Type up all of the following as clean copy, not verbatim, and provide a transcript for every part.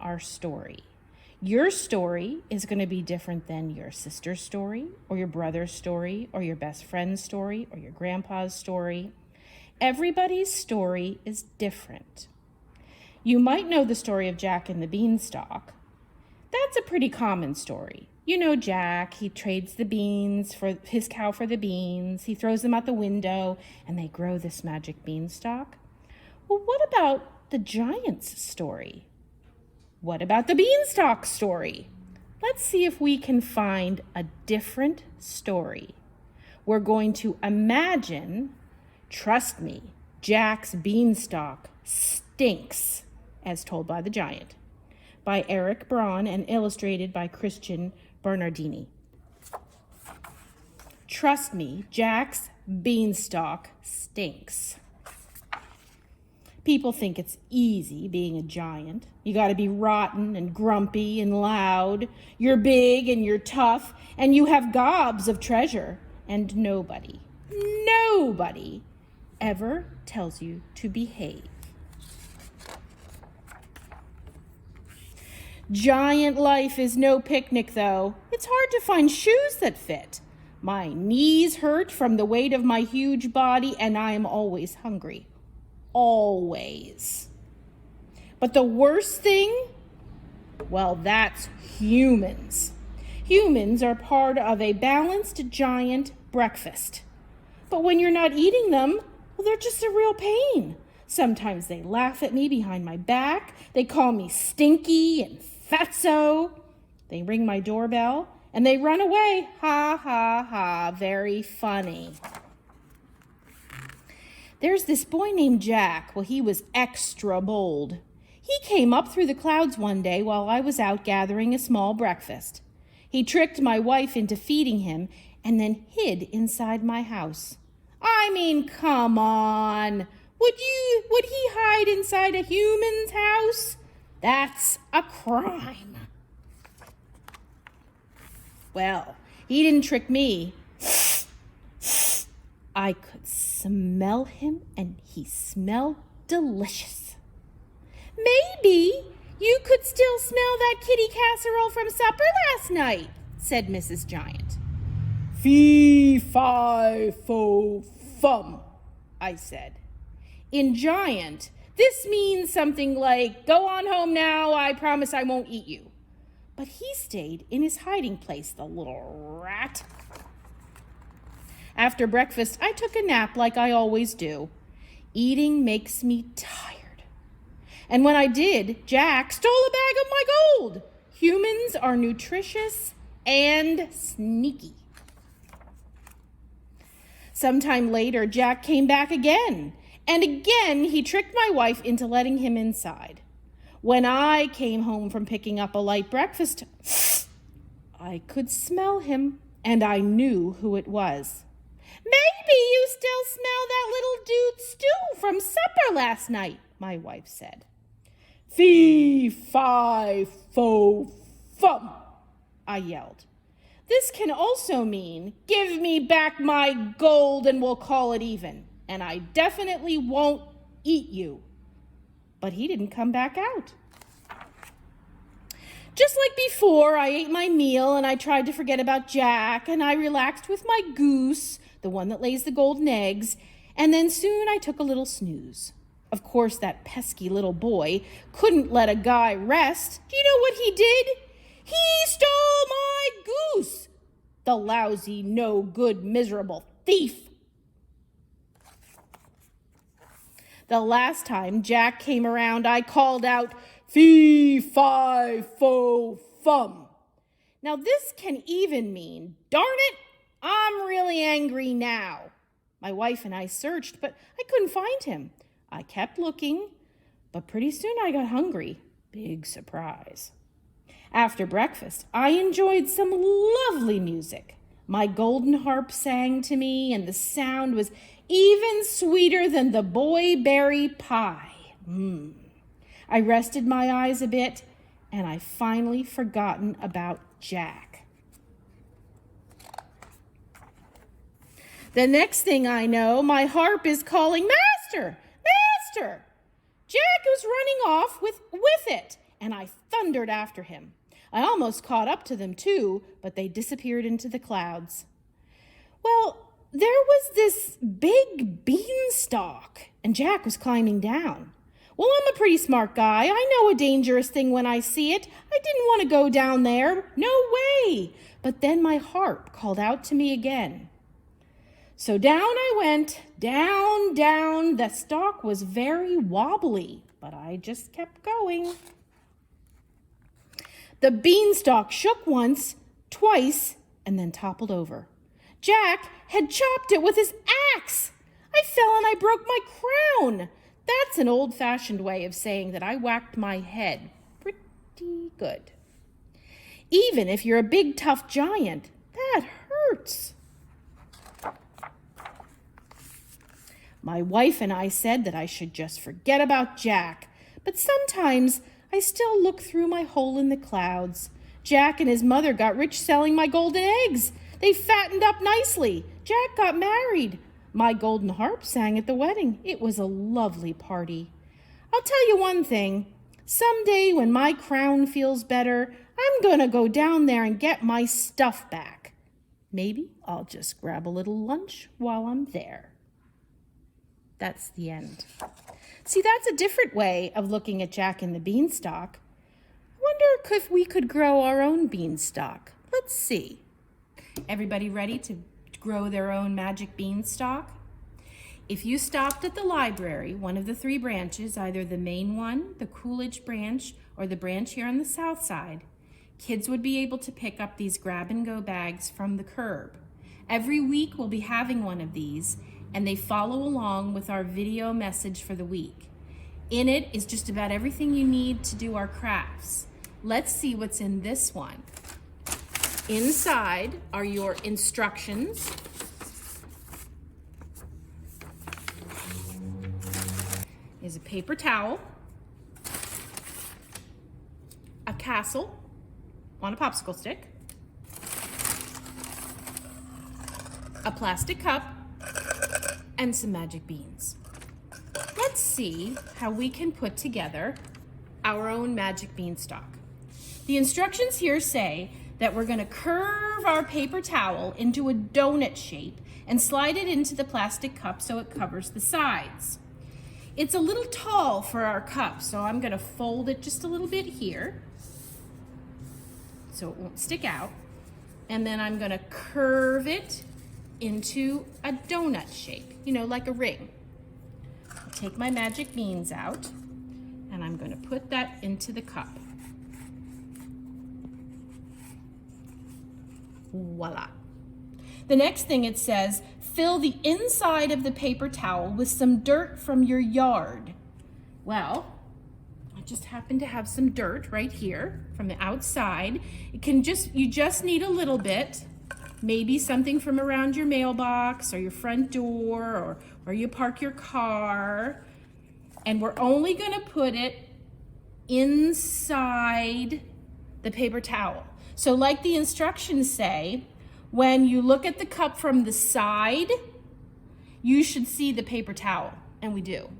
our story. Your story is going to be different than your sister's story, or your brother's story, or your best friend's story, or your grandpa's story. Everybody's story is different. You might know the story of Jack and the Beanstalk. That's a pretty common story. You know Jack, he trades the beans for his cow for the beans. He throws them out the window and they grow this magic beanstalk. Well, what about the giant's story? What about the beanstalk story? Let's see if we can find a different story. We're going to imagine, trust me, Jack's beanstalk stinks, as told by the giant, by Eric Braun and illustrated by Christian Bernardini. Trust me, Jack's beanstalk stinks. People think it's easy being a giant. You got to be rotten and grumpy and loud. You're big and you're tough and you have gobs of treasure. And nobody ever tells you to behave. Giant life is no picnic, though. It's hard to find shoes that fit. My knees hurt from the weight of my huge body, and I am always hungry. Always. But the worst thing? Well, that's humans. Humans are part of a balanced giant breakfast. But when you're not eating them, well, they're just a real pain. Sometimes they laugh at me behind my back. They call me stinky and fatso. They ring my doorbell and they run away. Ha, ha, ha. Very funny. There's this boy named Jack. Well, he was extra bold. He came up through the clouds one day while I was out gathering a small breakfast. He tricked my wife into feeding him and then hid inside my house. I mean, come on. Would he hide inside a human's house? That's a crime. Well, he didn't trick me. I could smell him and he smelled delicious. Maybe you could still smell that kitty casserole from supper last night, said Mrs. Giant. Fee, fi, fo, fum, I said. In Giant, this means something like, go on home now, I promise I won't eat you. But he stayed in his hiding place, the little rat. After breakfast, I took a nap like I always do. Eating makes me tired. And when I did, Jack stole a bag of my gold. Humans are nutritious and sneaky. Sometime later, Jack came back again. And again, he tricked my wife into letting him inside. When I came home from picking up a light breakfast, I could smell him, and I knew who it was. Maybe you still smell that little dude's stew from supper last night, my wife said. Fee, fi, fo, fum, I yelled. This can also mean, give me back my gold and we'll call it even. And I definitely won't eat you. But he didn't come back out. Just like before, I ate my meal and I tried to forget about Jack and I relaxed with my goose, the one that lays the golden eggs, and then soon I took a little snooze. Of course, that pesky little boy couldn't let a guy rest. Do you know what he did? He stole my goose! The lousy, no good, miserable thief! The last time Jack came around, I called out, fee, fi, fo, fum. Now this can even mean, darn it, I'm really angry now. My wife and I searched, but I couldn't find him. I kept looking, but pretty soon I got hungry. Big surprise. After breakfast, I enjoyed some lovely music. My golden harp sang to me, and the sound was even sweeter than the boy berry pie. I rested my eyes a bit, and I finally forgotten about Jack. The next thing I know, my harp is calling, Master! Master! Jack was running off with it, and I thundered after him. I almost caught up to them too, but they disappeared into the clouds. Well, there was this big beanstalk, and Jack was climbing down. Well, I'm a pretty smart guy. I know a dangerous thing when I see it. I didn't want to go down there. No way. But then my heart called out to me again. So down I went, down, down. The stalk was very wobbly, but I just kept going. The beanstalk shook once, twice, and then toppled over. Jack had chopped it with his axe. I fell and I broke my crown. That's an old-fashioned way of saying that I whacked my head pretty good. Even if you're a big, tough giant, that hurts. My wife and I said that I should just forget about Jack, but sometimes I still look through my hole in the clouds. Jack and his mother got rich selling my golden eggs. They fattened up nicely. Jack got married. My golden harp sang at the wedding. It was a lovely party. I'll tell you one thing. Someday when my crown feels better, I'm going to go down there and get my stuff back. Maybe I'll just grab a little lunch while I'm there. That's the end. See, that's a different way of looking at Jack and the Beanstalk. I wonder if we could grow our own beanstalk. Let's see. Everybody ready to grow their own magic beanstalk? If you stopped at the library, one of the 3 branches, either the main one, the Coolidge branch, or the branch here on the south side, kids would be able to pick up these grab-and-go bags from the curb. Every week we'll be having one of these, and they follow along with our video message for the week. In it is just about everything you need to do our crafts. Let's see what's in this one. Inside are your instructions. Is a paper towel, a castle on a popsicle stick, a plastic cup, and some magic beans. Let's see how we can put together our own magic beanstalk. The instructions here say that we're going to curve our paper towel into a donut shape and slide it into the plastic cup so it covers the sides. It's a little tall for our cup, so I'm going to fold it just a little bit here so it won't stick out. And then I'm going to curve it into a donut shape, like a ring. I'll take my magic beans out, and I'm going to put that into the cup. Voila. The next thing it says, fill the inside of the paper towel with some dirt from your yard. Well, I just happen to have some dirt right here from the outside. You just need a little bit. Maybe something from around your mailbox or your front door or where you park your car. And we're only going to put it inside the paper towel. So like the instructions say, when you look at the cup from the side, you should see the paper towel, and we do.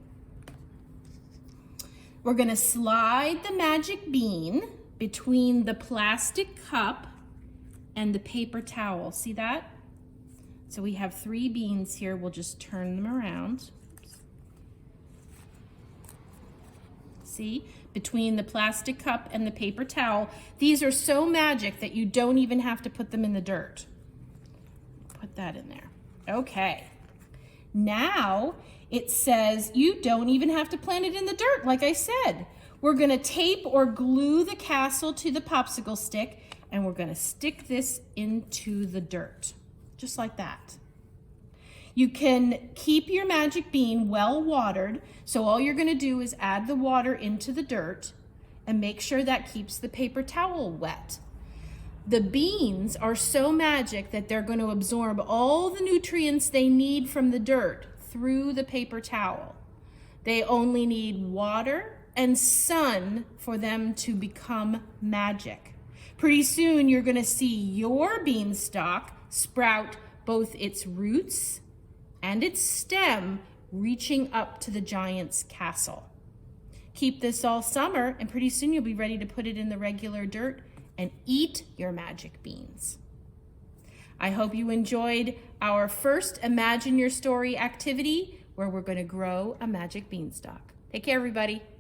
We're going to slide the magic bean between the plastic cup and the paper towel. See that? So we have 3 beans here. We'll just turn them around. See? Between the plastic cup and the paper towel. These are so magic that you don't even have to put them in the dirt. Put that in there. Okay. Now it says you don't even have to plant it in the dirt, like I said. We're going to tape or glue the castle to the popsicle stick, and we're going to stick this into the dirt, just like that. You can keep your magic bean well watered, so all you're going to do is add the water into the dirt and make sure that keeps the paper towel wet. The beans are so magic that they're going to absorb all the nutrients they need from the dirt through the paper towel. They only need water and sun for them to become magic. Pretty soon you're going to see your beanstalk sprout both its roots and its stem reaching up to the giant's castle. Keep this all summer, and pretty soon you'll be ready to put it in the regular dirt and eat your magic beans. I hope you enjoyed our first Imagine Your Story activity where we're going to grow a magic beanstalk. Take care, everybody.